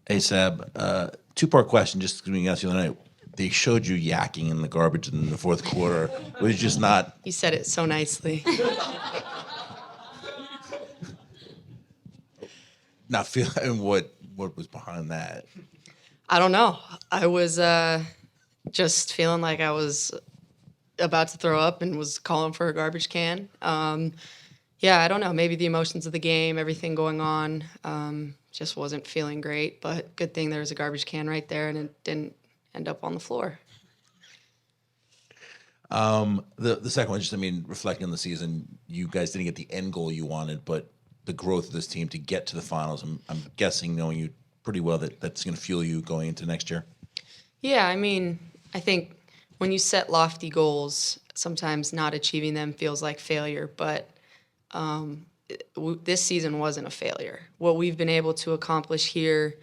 Hey, Seb, two-part question, just because we asked you the other night. They showed you yakking in the garbage in the fourth quarter. Was it just not You said it so nicely. feeling what was behind that? I don't know. I was just feeling like I was about to throw up and was calling for a garbage can. Yeah, I don't know. Maybe the emotions of the game, everything going on, just wasn't feeling great. But good thing there was a garbage can right there and it didn't end up on the floor. The second one, just reflecting on the season, you guys didn't get the end goal you wanted, but the growth of this team to get to the finals. I'm guessing, knowing you pretty well, that's going to fuel you going into next year. Yeah, I think when you set lofty goals, sometimes not achieving them feels like failure, but this season wasn't a failure. What we've been able to accomplish here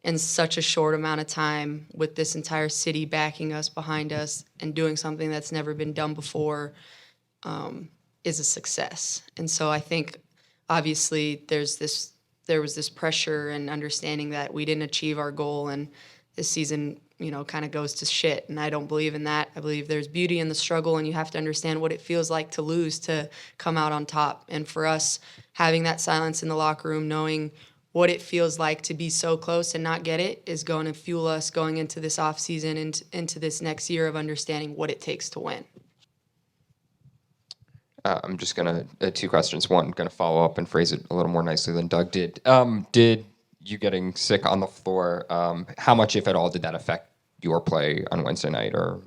in such a short amount of time with this entire city backing us, behind us, and doing something that's never been done before is a success. And so I think obviously there was this pressure and understanding that we didn't achieve our goal and this season, kind of goes to shit. And I don't believe in that. I believe there's beauty in the struggle and you have to understand what it feels like to lose to come out on top. And for us, having that silence in the locker room, knowing what it feels like to be so close and not get it is going to fuel us going into this offseason and into this next year of understanding what it takes to win. I'm just gonna two questions. One, gonna follow up and phrase it a little more nicely than Doug did. Did you getting sick on the floor? How much, if at all, did that affect your play on Wednesday night? Or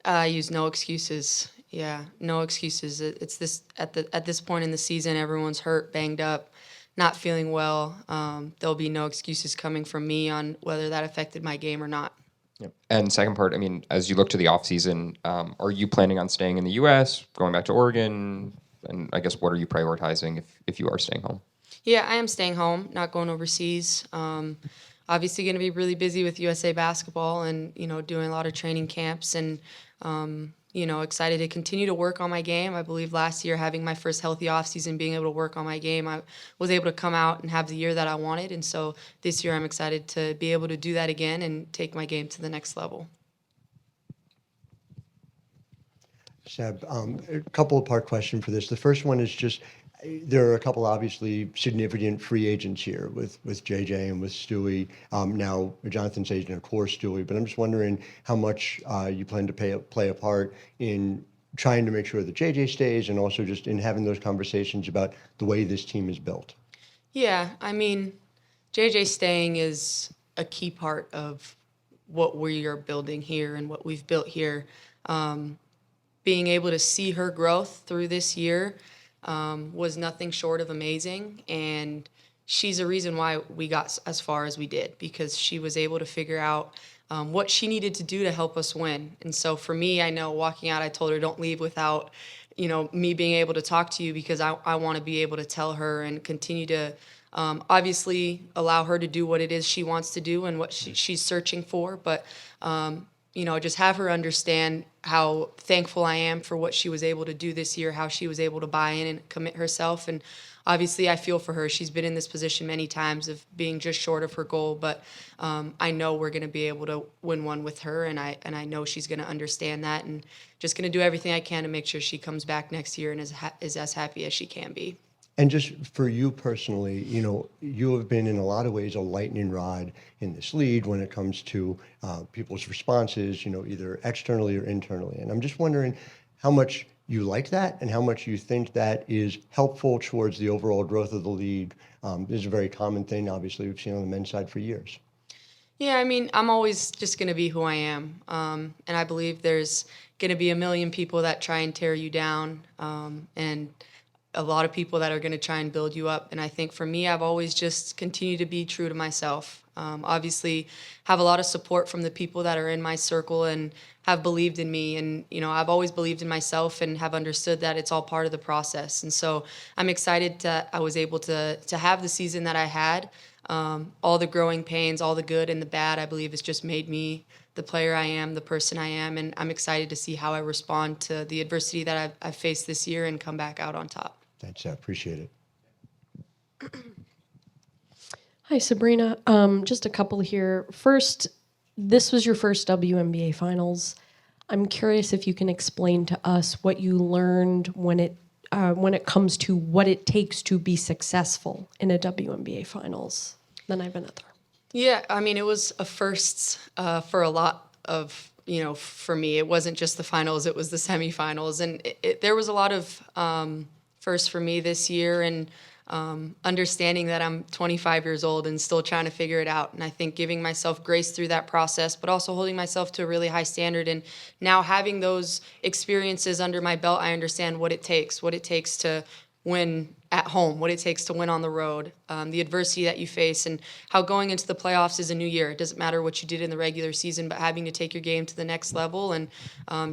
I use no excuses. Yeah, no excuses. It's this at this point in the season, everyone's hurt, banged up, not feeling well. There'll be no excuses coming from me on whether that affected my game or not. Yep. And second part, as you look to the offseason, are you planning on staying in the U.S., going back to Oregon? And I guess what are you prioritizing if you are staying home? Yeah, I am staying home, not going overseas. Obviously, going to be really busy with USA basketball and doing a lot of training camps and excited to continue to work on my game. I believe last year having my first healthy offseason, being able to work on my game, I was able to come out and have the year that I wanted. And so this year I'm excited to be able to do that again and take my game to the next level. Seb, a couple of part question for this. The first one is just there are a couple obviously significant free agents here with JJ and with Stewie. Now Jonathan's agent, of course, Stewie, but I'm just wondering how much you plan to play a part in trying to make sure that JJ stays and also just in having those conversations about the way this team is built. Yeah, JJ staying is a key part of what we are building here and what we've built here. Being able to see her growth through this year was nothing short of amazing. And she's a reason why we got as far as we did, because she was able to figure out what she needed to do to help us win. And so for me, I know walking out, I told her, don't leave without, me being able to talk to you, because I want to be able to tell her and continue to obviously allow her to do what it is she wants to do and what she's searching for. But just have her understand how thankful I am for what she was able to do this year, how she was able to buy in and commit herself. And obviously I feel for her. She's been in this position many times of being just short of her goal, but I know we're going to be able to win one with her, and I know she's going to understand that, and just going to do everything I can to make sure she comes back next year and is as happy as she can be. And just for you personally, you have been in a lot of ways a lightning rod in this league when it comes to people's responses, either externally or internally. And I'm just wondering how much you like that and how much you think that is helpful towards the overall growth of the league. This is a very common thing, obviously, we've seen on the men's side for years. Yeah, I'm always just going to be who I am. And I believe there's going to be a million people that try and tear you down. And a lot of people that are going to try and build you up. And I think for me, I've always just continued to be true to myself. Obviously, have a lot of support from the people that are in my circle and have believed in me. And, I've always believed in myself and have understood that it's all part of the process. And so I'm excited that I was able to have the season that I had. All the growing pains, all the good and the bad, I believe has just made me the player I am, the person I am. And I'm excited to see how I respond to the adversity that I've faced this year and come back out on top. Thanks, I appreciate it. Hi, Sabrina. Just a couple here. First, this was your first WNBA Finals. I'm curious if you can explain to us what you learned when it comes to what it takes to be successful in a WNBA Finals. Then I have another. Yeah, I mean, it was a first for a lot of, for me. It wasn't just the finals, it was the semifinals. And there was a lot of firsts for me this year, and understanding that I'm 25 years old and still trying to figure it out. And I think giving myself grace through that process, but also holding myself to a really high standard. And now having those experiences under my belt, I understand what it takes to win at home, what it takes to win on the road, the adversity that you face, and how going into the playoffs is a new year. It doesn't matter what you did in the regular season, but having to take your game to the next level and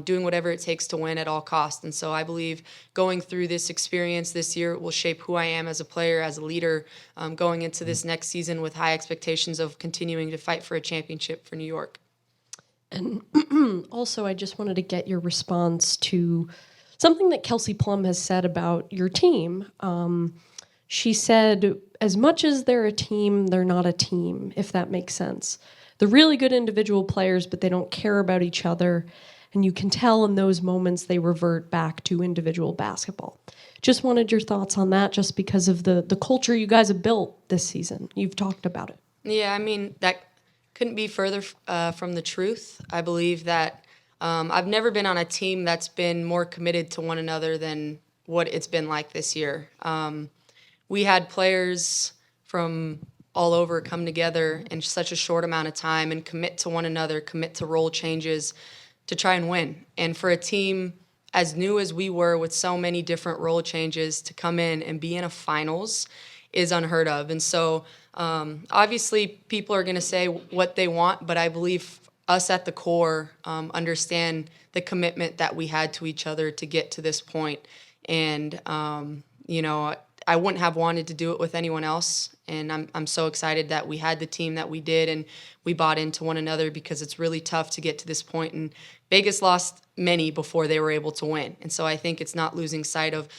doing whatever it takes to win at all costs. And so I believe going through this experience this year will shape who I am as a player, as a leader, going into this next season with high expectations of continuing to fight for a championship for New York. And also, I just wanted to get your response to something that Kelsey Plum has said about your team. She said, as much as they're a team, they're not a team, if that makes sense. They're really good individual players, but they don't care about each other. And you can tell in those moments they revert back to individual basketball. Just wanted your thoughts on that, just because of the culture you guys have built this season. You've talked about it. Yeah, I mean, that couldn't be further from the truth. I believe that I've never been on a team that's been more committed to one another than what it's been like this year. We had players from all over come together in such a short amount of time and commit to one another, commit to role changes to try and win. And for a team as new as we were with so many different role changes to come in and be in a finals is unheard of. And so obviously people are going to say what they want, but I believe us at the core understand the commitment that we had to each other to get to this point. And, I wouldn't have wanted to do it with anyone else. And I'm so excited that we had the team that we did and we bought into one another, because it's really tough to get to this point. And Vegas lost many before they were able to win. And so I think it's not losing sight of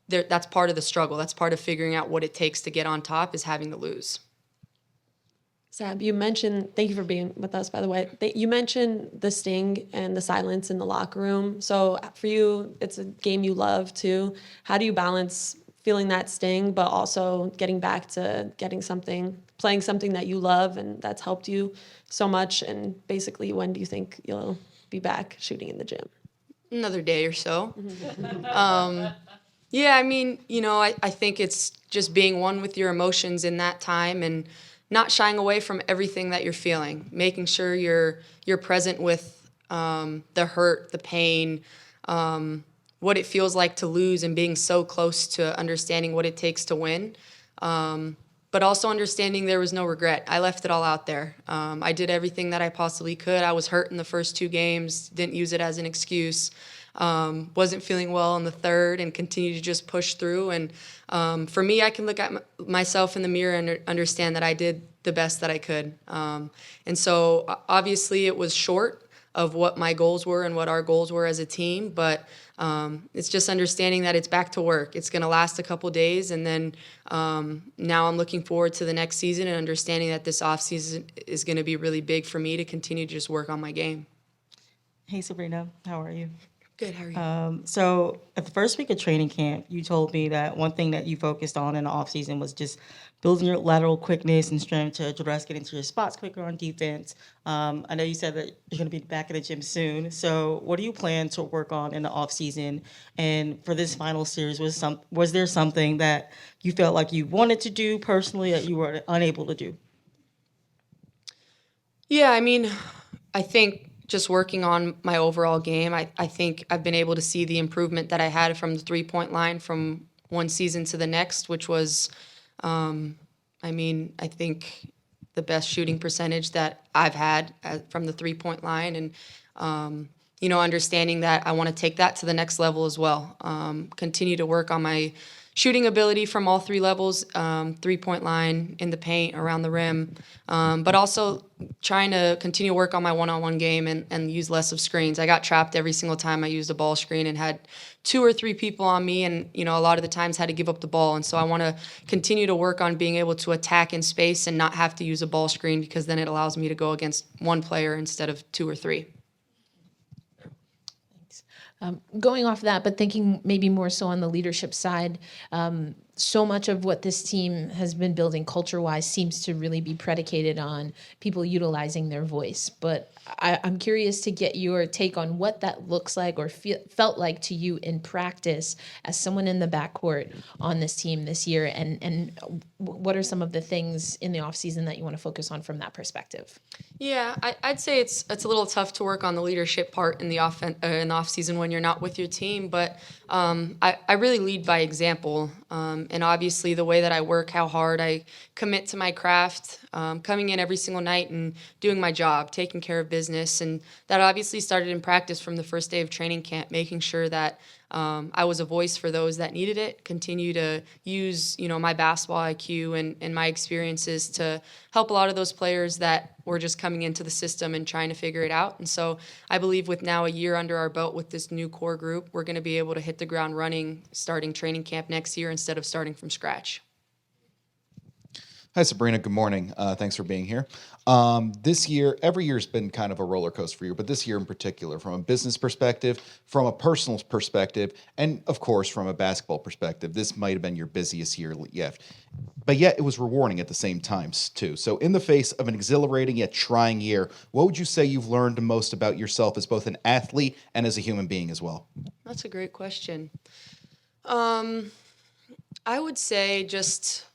that's part of the struggle. That's part of figuring out what it takes to get on top, is having to lose. Sab, you mentioned, thank you for being with us, by the way. You mentioned the sting and the silence in the locker room. So for you, it's a game you love too. How do you balance feeling that sting, but also getting back to playing something that you love and that's helped you so much? And basically, when do you think you'll be back shooting in the gym? Another day or so. Yeah, I mean, I think it's just being one with your emotions in that time and not shying away from everything that you're feeling, making sure you're present with the hurt, the pain, what it feels like to lose, and being so close to understanding what it takes to win. But also understanding there was no regret. I left it all out there. I did everything that I possibly could. I was hurt in the first 2 games, didn't use it as an excuse. Wasn't feeling well in the third and continued to just push through. And for me, I can look at myself in the mirror and understand that I did the best that I could. And so obviously it was short of what my goals were and what our goals were as a team, but it's just understanding that it's back to work. It's going to last a couple days, and then now I'm looking forward to the next season and understanding that this offseason is going to be really big for me to continue to just work on my game. Hey, Sabrina, how are you? Good, how are you? So at the first week of training camp, you told me that one thing that you focused on in the offseason was just building your lateral quickness and strength to address getting to your spots quicker on defense. I know you said that you're going to be back at the gym soon. So what do you plan to work on in the offseason? And for this final series, was there something that you felt like you wanted to do personally that you were unable to do? Yeah, I mean, I think just working on my overall game, I think I've been able to see the improvement that I had from the three-point line from one season to the next, which was, I think the best shooting percentage that I've had from the three-point line. And, understanding that I want to take that to the next level as well. Continue to work on my shooting ability from all three levels, 3-point line, in the paint, around the rim, but also trying to continue to work on my one-on-one game and use less of screens. I got trapped every single time I used a ball screen and had 2 or 3 people on me, and a lot of the times had to give up the ball. And so I want to continue to work on being able to attack in space and not have to use a ball screen, because then it allows me to go against one player instead of 2 or 3. Going off that, but thinking maybe more so on the leadership side, so much of what this team has been building culture-wise seems to really be predicated on people utilizing their voice. But I'm curious to get your take on what that looks like or felt like to you in practice as someone in the backcourt on this team this year, and what are some of the things in the offseason that you want to focus on from that perspective? Yeah, I'd say it's a little tough to work on the leadership part in the off season when you're not with your team, but I really lead by example, and obviously the way that I work, how hard I commit to my craft, coming in every single night and doing my job, taking care of business, and that obviously started in practice from the first day of training camp, making sure that I was a voice for those that needed it, continue to use, my basketball IQ and my experiences to help a lot of those players that were just coming into the system and trying to figure it out. And so I believe with now a year under our belt with this new core group, we're going to be able to hit the ground running starting training camp next year instead of starting from scratch. Hi, Sabrina. Good morning. Thanks for being here. This year, every year's been kind of a roller coaster for you, but this year in particular, from a business perspective, from a personal perspective, and of course, from a basketball perspective, this might have been your busiest year yet. But yet, it was rewarding at the same times, too. So in the face of an exhilarating yet trying year, what would you say you've learned the most about yourself as both an athlete and as a human being as well? That's a great question. I would say just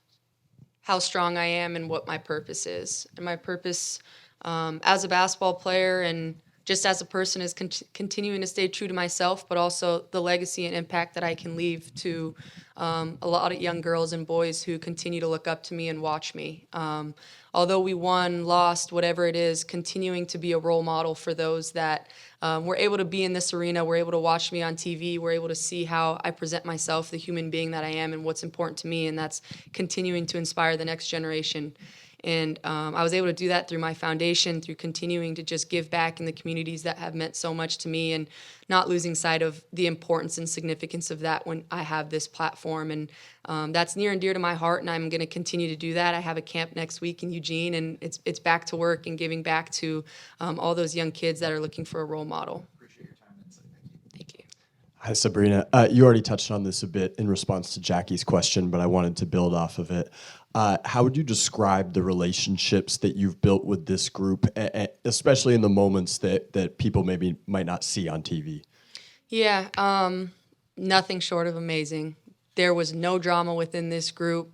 how strong I am and what my purpose is. And my purpose as a basketball player and just as a person is continuing to stay true to myself, but also the legacy and impact that I can leave to a lot of young girls and boys who continue to look up to me and watch me. Although we won, lost, whatever it is, continuing to be a role model for those that were able to be in this arena, were able to watch me on TV, were able to see how I present myself, the human being that I am, and what's important to me, and that's continuing to inspire the next generation. And I was able to do that through my foundation, through continuing to just give back in the communities that have meant so much to me, and not losing sight of the importance and significance of that when I have this platform. And that's near and dear to my heart, and I'm going to continue to do that. I have a camp next week in Eugene, and it's back to work and giving back to all those young kids that are looking for a role model. Appreciate your time and insight. Thank you. Hi, Sabrina. You already touched on this a bit in response to Jackie's question, but I wanted to build off of it. How would you describe the relationships that you've built with this group, especially in the moments that people maybe might not see on TV? Yeah, nothing short of amazing. There was no drama within this group.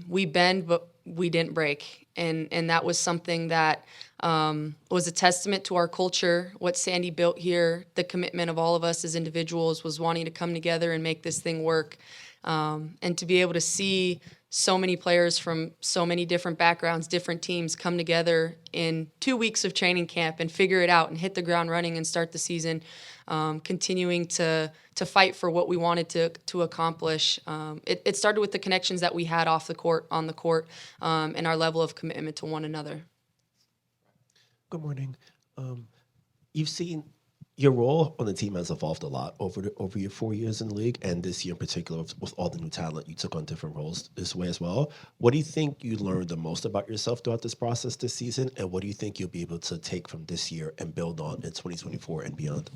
We bend, but we didn't break. And that was something that was a testament to our culture, what Sandy built here, the commitment of all of us as individuals was wanting to come together and make this thing work. And to be able to see so many players from so many different backgrounds, different teams come together in 2 weeks of training camp and figure it out and hit the ground running and start the season, continuing to fight for what we wanted to accomplish. It started with the connections that we had off the court, on the court, and our level of commitment to one another. Good morning. You've seen your role on the team has evolved a lot over your 4 years in the league, and this year in particular, with all the new talent, you took on different roles this way as well. What do you think you learned the most about yourself throughout this process this season, and what do you think you'll be able to take from this year and build on in 2024 and beyond?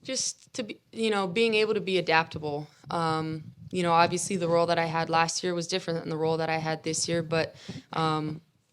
Just to be, being able to be adaptable. Obviously the role that I had last year was different than the role that I had this year, but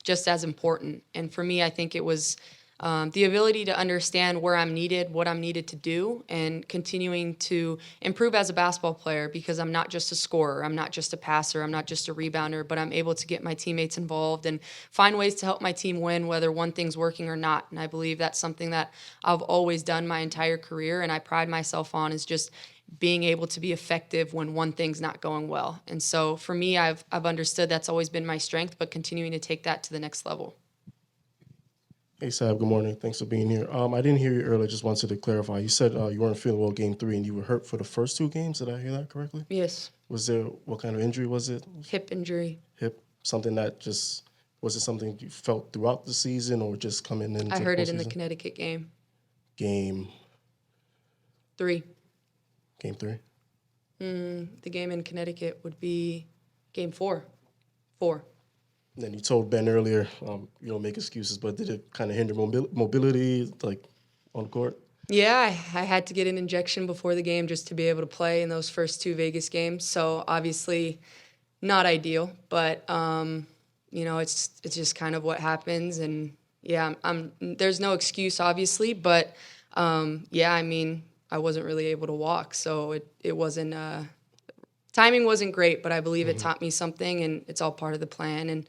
just as important. And for me, I think it was the ability to understand where I'm needed, what I'm needed to do, and continuing to improve as a basketball player, because I'm not just a scorer, I'm not just a passer, I'm not just a rebounder, but I'm able to get my teammates involved and find ways to help my team win, whether one thing's working or not. And I believe that's something that I've always done my entire career, and I pride myself on, is just being able to be effective when one thing's not going well. And so for me, I've understood that's always been my strength, but continuing to take that to the next level. Hey, Sab, good morning. Thanks for being here. I didn't hear you earlier. Just wanted to clarify. You said you weren't feeling well game 3 and you were hurt for the first 2 games. Did I hear that correctly? Yes, What kind of injury was it? hip injury. Hip? Something that just, was it something you felt throughout the season or just coming into I the heard it in the postseason? Connecticut game. Game 3. 3? The game in Connecticut would be game 4. 4. Then you told Ben earlier, you don't make excuses, but did it kind of hinder mobility, like on the court? Yeah, I had to get an injection before the game just to be able to play in those first 2 Vegas games. So obviously not ideal, but it's just kind of what happens. And yeah, there's no excuse obviously, but yeah, I mean, I wasn't really able to walk, so it wasn't timing wasn't great, but I believe it taught me something, and it's all part of the plan. And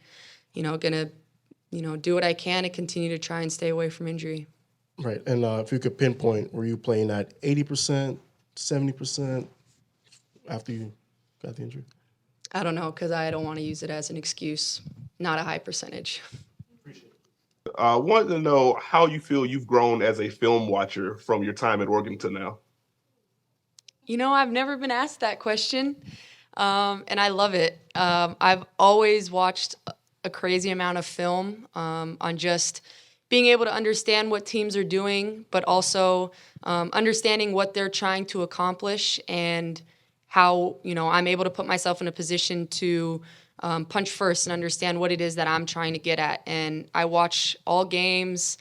gonna do what I can to continue to try and stay away from injury. Right. And if you could pinpoint, were you playing at 80%, 70% after you got the injury? I don't know, because I don't want to use it as an excuse. Not a high percentage. Wanted to know how you feel you've grown as a film watcher from your time at Oregon to now. I've never been asked that question, and I love it. I've always watched a crazy amount of film on just being able to understand what teams are doing, but also understanding what they're trying to accomplish and how I'm able to put myself in a position to punch first and understand what it is that I'm trying to get at. And I watch all games,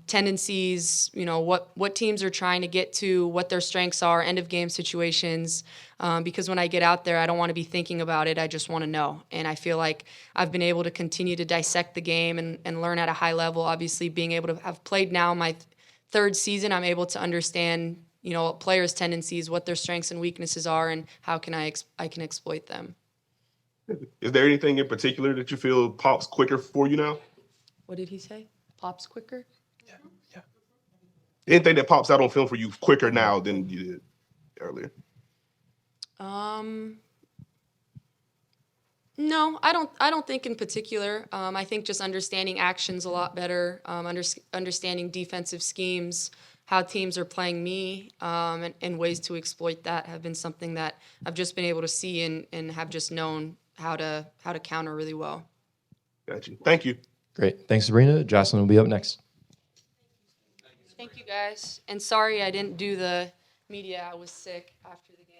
tendencies, what teams are trying to get to, what their strengths are, end of game situations. Because when I get out there, I don't want to be thinking about it. I just want to know. And I feel like I've been able to continue to dissect the game and learn at a high level. Obviously, being able to have played now my 3rd season, I'm able to understand, players' tendencies, what their strengths and weaknesses are, and how can I can exploit them. Is there anything in particular that you feel pops quicker for you now? What did he say? Pops quicker? Anything that pops out on film for you quicker now than you did earlier? No, I don't think in particular. I think just understanding actions a lot better, understanding defensive schemes, how teams are playing me, and ways to exploit that have been something that I've just been able to see and have just known how to counter really well. Got you. Thank you. Great. Thanks, Sabrina. Jocelyn will be up next. Thank you, guys. And sorry I didn't do the media. I was sick after the game.